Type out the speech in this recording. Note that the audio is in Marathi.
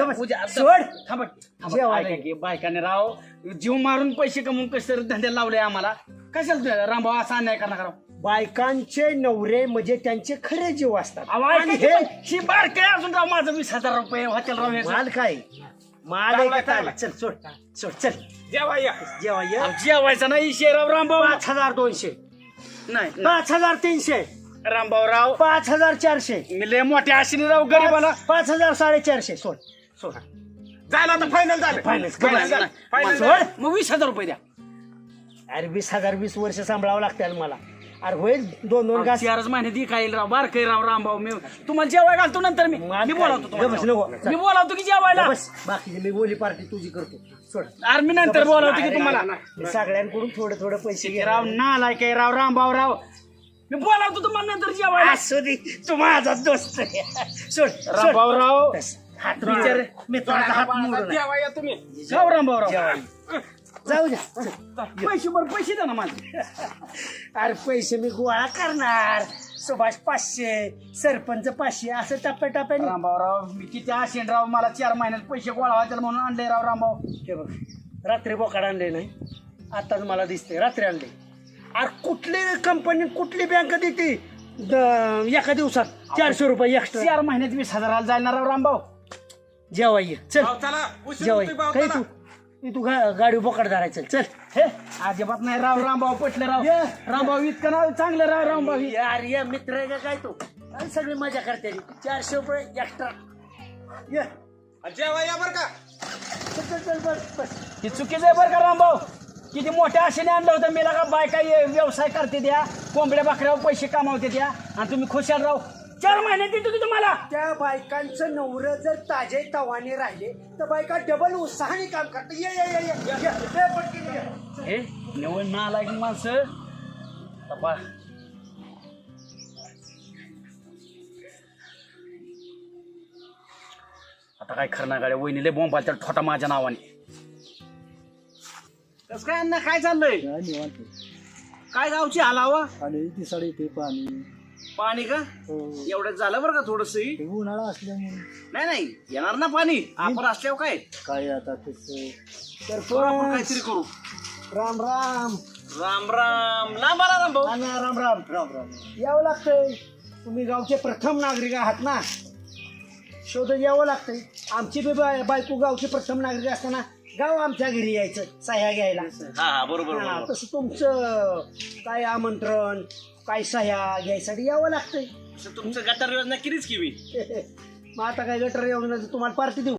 पूजा सोड. थांबा जेवायला ऐका की बायकाने राव जीव मारून पैसे कमवून कसे तरी धंदे लावले आम्हाला. कशाला रामभाऊ असा अन्याय करणार राव. बायकांचे नवरे म्हणजे त्यांचे खरे जीव असतात. अहो, आणि ऐका की हे पण ही बारक आहे अजून राव. माझं 20,000 हॉटेल राव याचं. माल काय माल आहे का काय? चल सोड सोड चल जेवाया जेव्हा ये अहो, जेवायचा नाही शेराव रामभाऊ. 5,200 नाही 5,300 रामभाऊ राव 5,400 मी लय मोठ्या आशेने राव गरीबाला 5,450 सोड सोड झालं आता फायनल झालं फायनल सोड. मग 20,000 द्या. अरे 20 वर्ष सांभाळावं लागतील मला. अरे होईल 2 घास 4 महिने दी खाईल राव. बारकय राव रामभाऊ. मी तुम्हाला जेवाय घालतो नंतर मी बोलावतो तुम्हाला. गबस नको. मी बोलावतो की जेवायला. बस बाकीची मी बोली पार्टी तुझी करतो सोड. अरे मी नंतर बोलावतो की तुम्हाला. मी सगळ्यांकडून थोडे पैसे घे राव नालाय काय राव रामभाऊ राव. मी बोलावतो तुम्हाला नंतर जेवायला. असू दे तू माझा दोस्त आहे. सोड रामभाऊ राव बस. हात विचार मित्राचा हात मोडू नका. जेवाया तुम्ही जाऊ रामभाऊ राव. जाऊ द्या. पैसे द्या ना मला. अरे पैसे मी गोळा करणार. सुभाष 500 सरपंच 500 असं टप्प्याटप्प्याने. रामभाऊ राव मी किती आशेन राव. मला 4 महिन्यात पैसे गोळा व्हायचे म्हणून आणले राव रामभाऊ. हे बघ रात्री बोकाड आणले नाही आताच मला दिसते रात्री आणले. अरे कुठली कंपनी कुठली बँक देते एका दिवसात 400 रुपये एक्स्ट्रा. 4 महिन्यात 20,000 जाईल ना राव रामभाऊ. जेव्हा ये चल भाऊ चला उशीर जेव्हा होतोय भाऊ, काही चला. तू गाडी बोकाड धरायचं चल. हे अजिबात नाही राव रामभाऊ. पटले राव. रामभाऊ इतकं नाव चांगलं राव रामभाऊ. यार या मित्र आहे का काय तू आणि सगळी मजा करते 400 रुपये एक्स्ट्रा. ये जेवाया बर का चल चल बस बस. ही चुकीचं आहे बरं का रामभाऊ. किती मोठ्या आशेने आणलं होतं मी का बायका व्यवसाय करते द्या. कोंबड्या बकऱ्यावर पैसे कमावते द्या आणि तुम्ही खुशाल राव. 4 महिन्यात देतो की तुम्हाला. त्या बायकांचं नवरं जर ताजे तवाने राहिले तर बायका डबल उत्साहाने काम करतात. ये ये ये ये ये पटकन ये. हे निवड ना लायक माणसं. बाबा आता काय खरं गाड्या वहिनीले बॉम्ब तर ठोटा माझ्या नावाने. कस काय अण्णा काय चाललंय. काय गावची हलावा आणि ती साडी ते पाणी पाणी का एवढं झालं बरं का थोडस. ते उन्हाळा असल्यामुळे नाही नाही येणार ना पाणी. आपण असल्यावर काय काय आता तसं तर करू आपण काहीतरी करू. राम राम राम राम लांब आला राम भाऊ. राम राम राम राम राम यावं लागतंय. तुम्ही गावचे प्रथम नागरिक आहात ना. शोधत यावं लागतंय. आमची बी बायको गावची प्रथम नागरिक असताना गाव आमच्या घरी यायचं सह्या घ्यायला. हा बरोबर हा, बरोबर. तसं तुमचं काय आमंत्रण काय सह्या घ्यायसाठी यावं लागतंय. तुमचं गटार योजना केलीच की मी. मग आता काय गटर योजनाचं तुम्हाला पार्टी देऊ.